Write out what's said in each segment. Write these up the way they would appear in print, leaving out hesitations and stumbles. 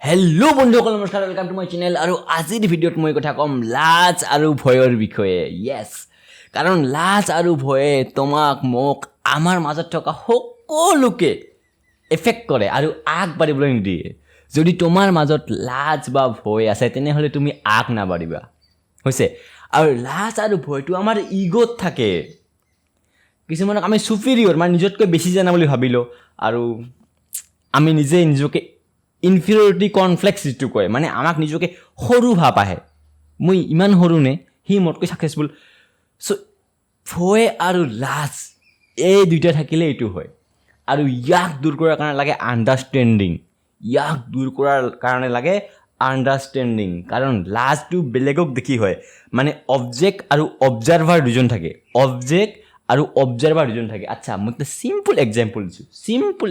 hello' বন্ধুসকল নমস্কাৰ welcome to my channel আৰু আজিৰ ভিডিঅ'ত মই কথা ক'ম লাজ আৰু ভয়ৰ বিষয়ে য়েছ কাৰণ লাজ আৰু ভয়ে তোমাক মোক আমাৰ মাজত থকা সকলোকে এফেক্ট কৰে আৰু আগবাঢ়িবলৈ নিদিয়ে যদি তোমাৰ মাজত লাজ বা ভয় আছে তেনেহ'লে তুমি আগ নাবাঢ়িবা হৈছে আৰু লাজ আৰু ভয়টো আমাৰ ইগোত থাকে কিছুমানক আমি সুপিৰিয়ৰ মানে নিজতকৈ বেছি জানা বুলি ভাবিলোঁ আৰু আমি নিজকে ইনফিৰিয়ৰিটি কনফ্লেক্স যিটো কয় মানে আমাক নিজকে সৰু ভাৱ আহে মই ইমান সৰু নে সি মোতকৈ ছাকচেছফুল চ' ভয় আৰু লাজ এই দুইটা থাকিলে এইটো হয় আৰু ইয়াক দূৰ কৰাৰ কাৰণে লাগে আণ্ডাৰষ্টেণ্ডিং কাৰণ লাজটো বেলেগক দেখি হয় মানে অবজেক্ট আৰু অবজাৰ্ভাৰ দুজন থাকে আচ্ছা মই এটা চিম্পল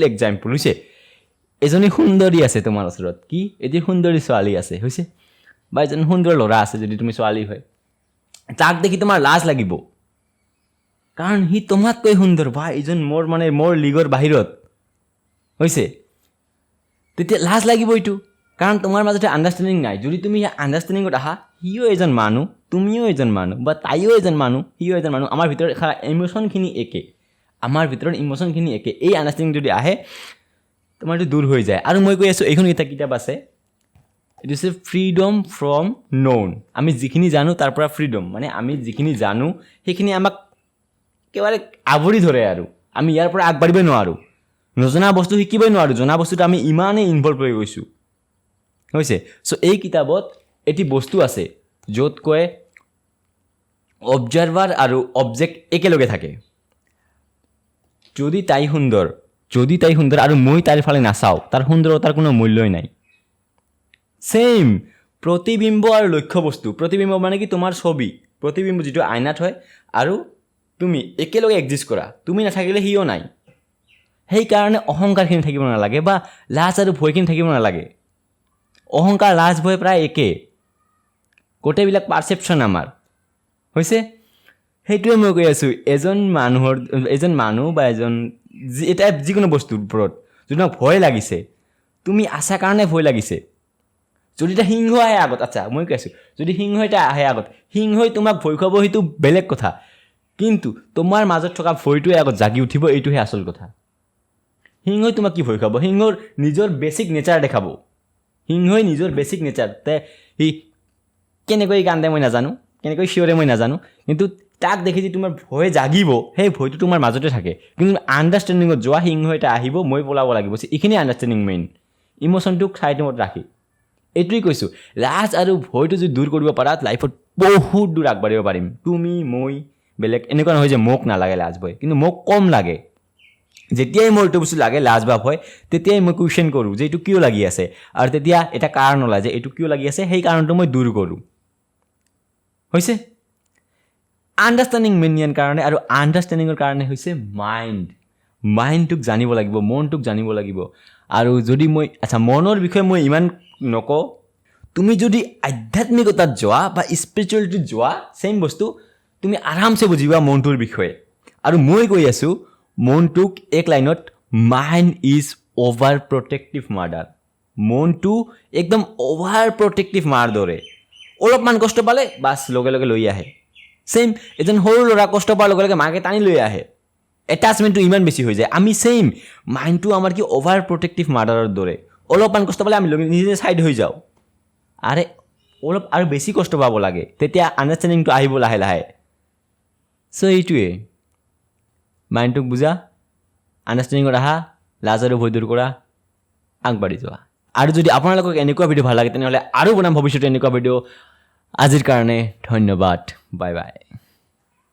এক্সাম্পল হৈছে এজনী সুন্দৰী আছে তোমাৰ ওচৰত কি এটি সুন্দৰী ছোৱালী আছে হৈছে বা এজন সুন্দৰ ল'ৰা আছে যদি তুমি ছোৱালী হয় তাক দেখি তোমাৰ লাজ লাগিব কাৰণ সি তোমাতকৈ সুন্দৰ বা এজন মোৰ লিগৰ বাহিৰত হৈছে তেতিয়া লাজ লাগিব এইটো কাৰণ তোমাৰ মাজতে আণ্ডাৰষ্টেণ্ডিং নাই যদি তুমি আণ্ডাৰষ্টেণ্ডিঙত আহা সিও এজন মানুহ তুমিও এজন মানুহ বা তাইও এজন মানুহ সিও এজন মানুহ আমাৰ ভিতৰত ইমোশ্যনখিনি একে এই আণ্ডাৰষ্টেণ্ডিং যদি আহে তোমাৰটো দূৰ হৈ যায় আৰু মই কৈ আছোঁ এইখন এটা কিতাপ আছে এইটো হৈছে ফ্ৰীডম ফ্ৰম ন'ন আমি যিখিনি জানো তাৰ পৰা ফ্ৰীডম মানে আমি যিখিনি জানো সেইখিনি আমাক একেবাৰে আৱৰি ধৰে আৰু আমি ইয়াৰ পৰা আগবাঢ়িবই নোৱাৰোঁ নজনা বস্তু শিকিবই নোৱাৰোঁ জনা বস্তুটো আমি ইমানেই ইনভলভ হৈ গৈছোঁ হৈছে চ' এই কিতাপত এটি বস্তু আছে য'ত কয় অবজাৰ্ভাৰ আৰু অবজেক্ট একেলগে থাকে যদি তাই সুন্দৰ আৰু মই তাইৰ ফালে নাচাওঁ তাৰ সুন্দৰতাৰ কোনো মূল্যই নাই ছেইম প্ৰতিবিম্ব আৰু লক্ষ্য বস্তু প্ৰতিবিম্ব মানে কি তোমাৰ ছবি প্ৰতিবিম্ব যিটো আইনাত হয় আৰু তুমি একেলগে এক্সিষ্ট কৰা তুমি নাথাকিলে সিও নাই সেইকাৰণে অহংকাৰখিনি থাকিব নালাগে বা লাজ আৰু ভয়খিনি থাকিব নালাগে অহংকাৰ লাজ ভয় প্ৰায় একে গোটেইবিলাক পাৰচেপশ্যন আমাৰ হৈছে সেইটোৱে মই কৈ আছোঁ এজন মানুহ বা এটা যিকোনো বস্তুৰ ওপৰত যদি তোমাক ভয় লাগিছে তুমি আছা কাৰণে ভয় লাগিছে যদি এটা সিংহ আহে আগত আচ্ছা মই কৈ আছোঁ যদি সিংহ এটা আহে আগত সিংহই তোমাক ভয় খুৱাব সেইটো বেলেগ কথা কিন্তু তোমাৰ মাজত থকা ভয়টোৱে আগত জাগি উঠিব এইটোহে আচল কথা সিংহই তোমাক কি ভয় খুৱাব সিংহৰ নিজৰ বেছিক নেচাৰ দেখাব সি কেনেকৈ কান্দে মই নাজানো কেনেকৈ চিঞৰে মই নাজানো কিন্তু তাক দেখি যে তোমাৰ ভয় জাগিব সেই ভয়টো তোমাৰ মাজতে থাকে কিন্তু আণ্ডাৰষ্টেণ্ডিঙত যোৱা সিংহ এটা আহিব মই পলাব লাগিব এইখিনি আণ্ডাৰষ্টেণ্ডিং মেইন ইম'শ্যনটোক চাইডত ৰাখি এইটোৱেই কৈছোঁ লাজ আৰু ভয়টো যদি দূৰ কৰিব পাৰা লাইফত বহুত দূৰ আগবাঢ়িব পাৰিম তুমি মই বেলেগ এনেকুৱা নহয় যে মোক নালাগে লাজ ভয় কিন্তু মোক কম লাগে যেতিয়াই মোৰ এইটো বস্তু লাগে লাজ বা ভয় তেতিয়াই মই কুৱেশ্যন কৰোঁ যে এইটো কিয় লাগি আছে আৰু তেতিয়া এটা কাৰণ ওলায় যে এইটো কিয় লাগি আছে সেই কাৰণটো মই দূৰ কৰোঁ হৈছে আণ্ডাৰষ্টেণ্ডিং মেইন কাৰণে আৰু আণ্ডাৰষ্টেণ্ডিঙৰ কাৰণে হৈছে মাইণ্ডটোক জানিব লাগিব মনটোক জানিব লাগিব আৰু যদি মই আচ্ছা মনৰ বিষয়ে মই ইমান নকওঁ তুমি যদি আধ্যাত্মিকতাত যোৱা বা স্পিৰিচুৱেলিটিত যোৱা ছেইম বস্তু তুমি আৰামছে বুজিবা মনটোৰ বিষয়ে আৰু মই কৈ আছোঁ মনটোক এক লাইনত mind is over protective murder মনটো একদম অভাৰ প্ৰটেক্টিভ মাৰ দৰে অলপমান কষ্ট পালে বাছ লগে লগে লৈ আহে ছেইম এজন সৰু ল'ৰা কষ্ট পোৱাৰ লগে লগে মাকে টানি লৈ আহে এটাচমেণ্টটো ইমান বেছি হৈ যায় আমি ছেইম মাইণ্ডটো আমাৰ কি অভাৰ প্ৰটেক্টিভ মাৰ্ডাৰৰ দৰে অলপমান কষ্ট পালে আমি নিজে ছাইড হৈ যাওঁ অলপ আৰু বেছি কষ্ট পাব লাগে তেতিয়া আণ্ডাৰষ্টেণ্ডিংটো আহিব লাহে লাহে চ' এইটোৱে মাইণ্ডটোক বুজা আণ্ডাৰষ্টেণ্ডিঙত আহা লাজ আৰু ভয় দূৰ কৰা আগবাঢ়ি যোৱা আৰু যদি আপোনালোকক এনেকুৱা ভিডিঅ' ভাল লাগে তেনেহ'লে আৰু বনাম ভৱিষ্যতে এনেকুৱা ভিডিঅ' আজিৰ কাৰণে ধন্যবাদ বাই বাই